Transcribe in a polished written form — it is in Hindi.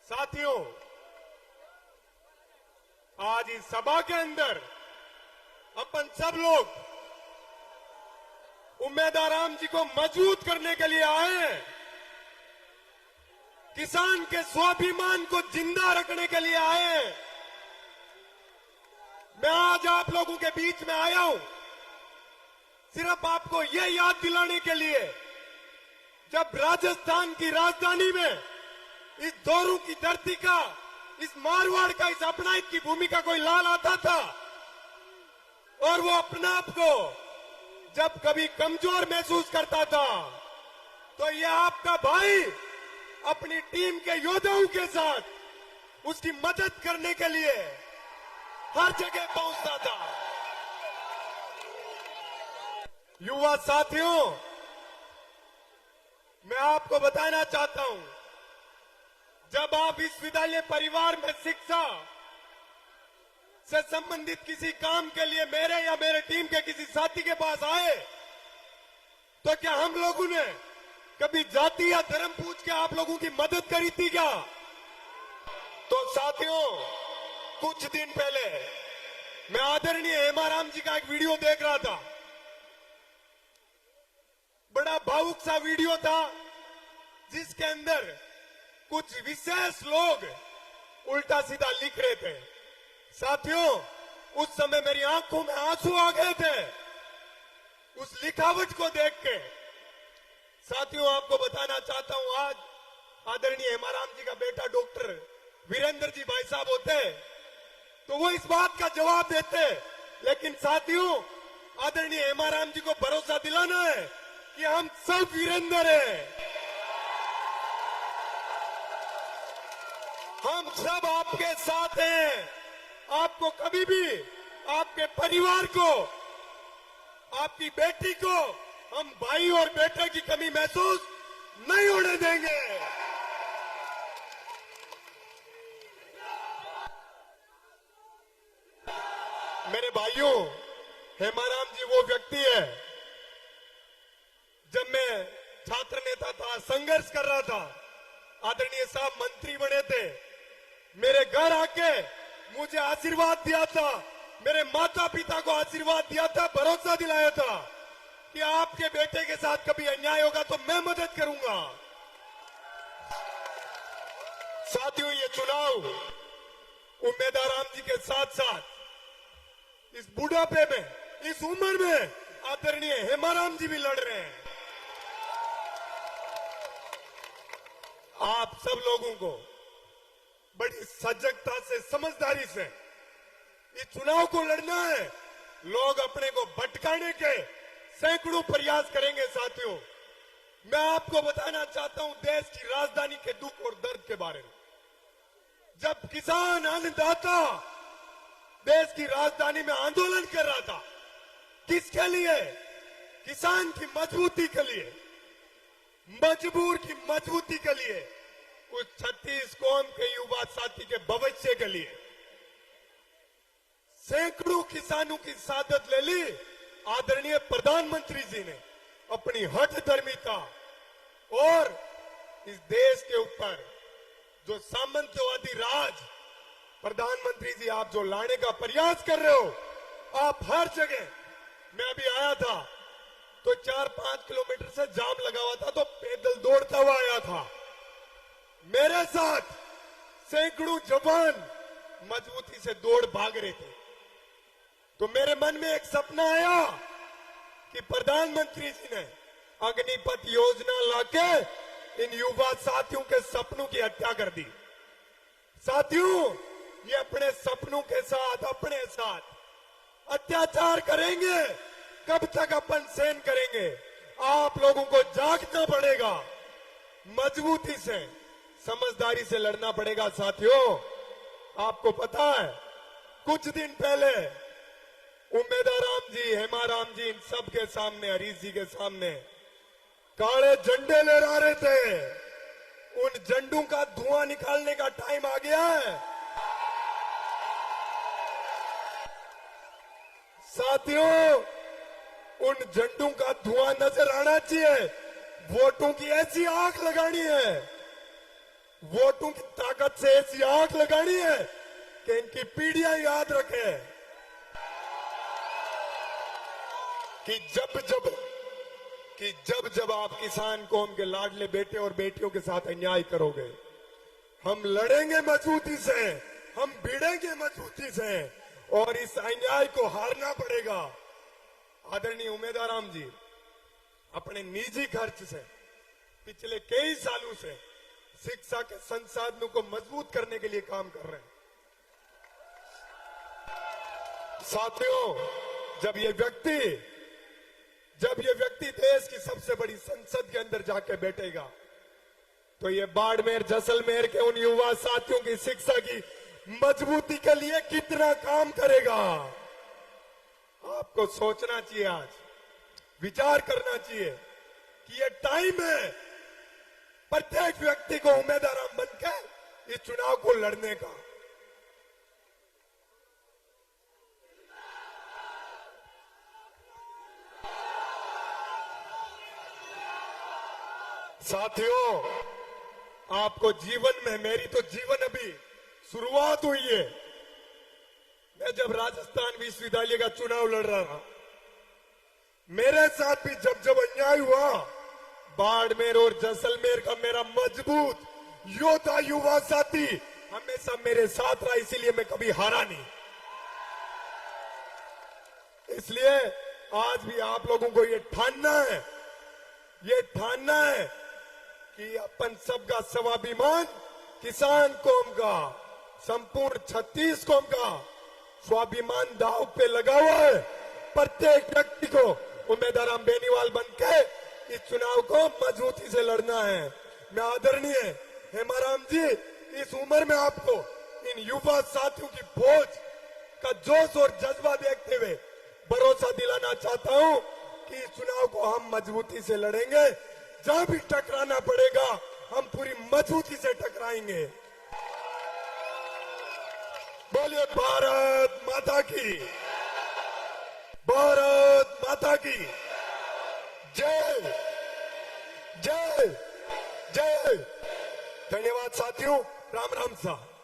साथियों, आज इस सभा के अंदर अपन सब लोग उम्मीदवार राम जी को मजबूत करने के लिए आए हैं। किसान के स्वाभिमान को जिंदा रखने के लिए आए हैं। मैं आज आप लोगों के बीच में आया हूं सिर्फ आपको यह याद दिलाने के लिए, जब राजस्थान की राजधानी में इस दोरू की धरती का, इस मारवाड़ का, इस अपनाइत की भूमि का कोई लाल आता था और वो अपना आप को जब कभी कमजोर महसूस करता था, तो ये आपका भाई अपनी टीम के योद्धाओं के साथ उसकी मदद करने के लिए हर जगह पहुंचता था। युवा साथियों, मैं आपको बताना चाहता हूं, जब आप विश्वविद्यालय परिवार में शिक्षा से संबंधित किसी काम के लिए मेरे या मेरे टीम के किसी साथी के पास आए, तो क्या हम लोगों ने कभी जाति या धर्म पूछ के आप लोगों की मदद करी थी क्या? तो साथियों, कुछ दिन पहले मैं आदरणीय हेमाराम जी का एक वीडियो देख रहा था। बड़ा भावुक सा वीडियो था, जिसके अंदर कुछ विशेष लोग उल्टा सीधा लिख रहे थे। साथियों, उस समय मेरी आंखों में आंसू आ गए थे उस लिखावट को देख के। साथियों, आपको बताना चाहता हूं, आज आदरणीय हेमाराम जी का बेटा डॉक्टर वीरेंद्र जी भाई साहब होते तो वो इस बात का जवाब देते, लेकिन साथियों, आदरणीय हेमाराम जी को भरोसा दिलाना है कि हम सब वीरेंद्र हैं। हम सब आपके साथ हैं। आपको कभी भी, आपके परिवार को, आपकी बेटी को हम भाई और बेटे की कमी महसूस नहीं होने देंगे। मेरे भाइयों, हेमाराम जी वो व्यक्ति है, जब मैं छात्र नेता था, संघर्ष कर रहा था, आदरणीय साहब मंत्री बने थे, मेरे घर आके मुझे आशीर्वाद दिया था, मेरे माता पिता को आशीर्वाद दिया था, भरोसा दिलाया था कि आपके बेटे के साथ कभी अन्याय होगा तो मैं मदद करूंगा। साथियों, ये चुनाव उम्मीदवार राम जी के साथ साथ इस बुढ़ापे में, इस उम्र में आदरणीय हेमाराम जी भी लड़ रहे हैं। आप सब लोगों को बड़ी सजगता से, समझदारी से इस चुनाव को लड़ना है। लोग अपने को भटकाने के सैकड़ों प्रयास करेंगे। साथियों, मैं आपको बताना चाहता हूं देश की राजधानी के दुख और दर्द के बारे में। जब किसान, अन्नदाता देश की राजधानी में आंदोलन कर रहा था, किसके लिए? किसान की मजबूती के लिए, मजबूर की मजबूती के लिए, उस 36 कौम के युवा साथी के भविष्य के लिए। सैकड़ों किसानों की शहादत ले ली आदरणीय प्रधानमंत्री जी ने अपनी हठधर्मिता और इस देश के ऊपर जो सामंतवादी राज, प्रधानमंत्री जी आप जो लाने का प्रयास कर रहे हो, आप हर जगह, मैं अभी आया था तो 4-5 किलोमीटर से जाम लगा हुआ था, तो पैदल दौड़ता हुआ आया था। मेरे साथ सैकड़ों जवान मजबूती से दौड़ भाग रहे थे। तो मेरे मन में एक सपना आया कि प्रधानमंत्री जी ने अग्निपथ योजना लाके इन युवा साथियों के सपनों की हत्या कर दी। साथियों, ये अपने सपनों के साथ, अपने साथ अत्याचार करेंगे, कब तक अपन सहन करेंगे? आप लोगों को जागना पड़ेगा, मजबूती से, समझदारी से लड़ना पड़ेगा। साथियों, आपको पता है, कुछ दिन पहले उम्मीदवार राम जी, हेमाराम जी, इन सब के सामने, हरीश जी के सामने काले झंडे लहरा रहे थे। उन झंडों का धुआं निकालने का टाइम आ गया है। साथियों, उन झंडों का धुआं नजर आना चाहिए। वोटों की ऐसी आग लगानी है वोटों की ताकत से ऐसी आंख लगानी है कि इनकी पीढ़ियां याद रखे कि जब जब आप किसान कौम के लाडले बेटे और बेटियों के साथ अन्याय करोगे, हम लड़ेंगे मजबूती से, हम भिड़ेंगे मजबूती से और इस अन्याय को हारना पड़ेगा। आदरणीय उमेदाराम जी अपने निजी खर्च से पिछले कई सालों से शिक्षा के संसाधनों को मजबूत करने के लिए काम कर रहे हैं। साथियों, जब ये व्यक्ति देश की सबसे बड़ी संसद के अंदर जाके बैठेगा तो ये बाड़मेर जैसलमेर के उन युवा साथियों की शिक्षा की मजबूती के लिए कितना काम करेगा। आपको सोचना चाहिए, आज विचार करना चाहिए कि ये टाइम है प्रत्येक व्यक्ति को उम्मीदवार बनकर इस चुनाव को लड़ने का। साथियों, आपको जीवन में, मेरी तो जीवन अभी शुरुआत हुई है। मैं जब राजस्थान विश्वविद्यालय का चुनाव लड़ रहा था, मेरे साथ भी जब अन्याय हुआ, बाड़मेर और जैसलमेर का मेरा मजबूत योद्धा युवा साथी हमेशा मेरे साथ रहा, इसीलिए मैं कभी हारा नहीं। इसलिए आज भी आप लोगों को ये ठानना है कि अपन सबका स्वाभिमान, किसान कौम का, संपूर्ण 36 कौम का स्वाभिमान दांव पे लगा हुआ है। प्रत्येक व्यक्ति को उम्मीदवार बेनीवाल बनके इस चुनाव को मजबूती से लड़ना है। मैं आदरणीय हेमाराम जी, इस उम्र में आपको इन युवा साथियों की फौज का जोश और जज्बा देखते हुए भरोसा दिलाना चाहता हूं कि इस चुनाव को हम मजबूती से लड़ेंगे। जहां भी टकराना पड़ेगा हम पूरी मजबूती से टकराएंगे। बोलिए भारत माता की, भारत माता की जय जय जय। धन्यवाद साथियों, राम राम साहब।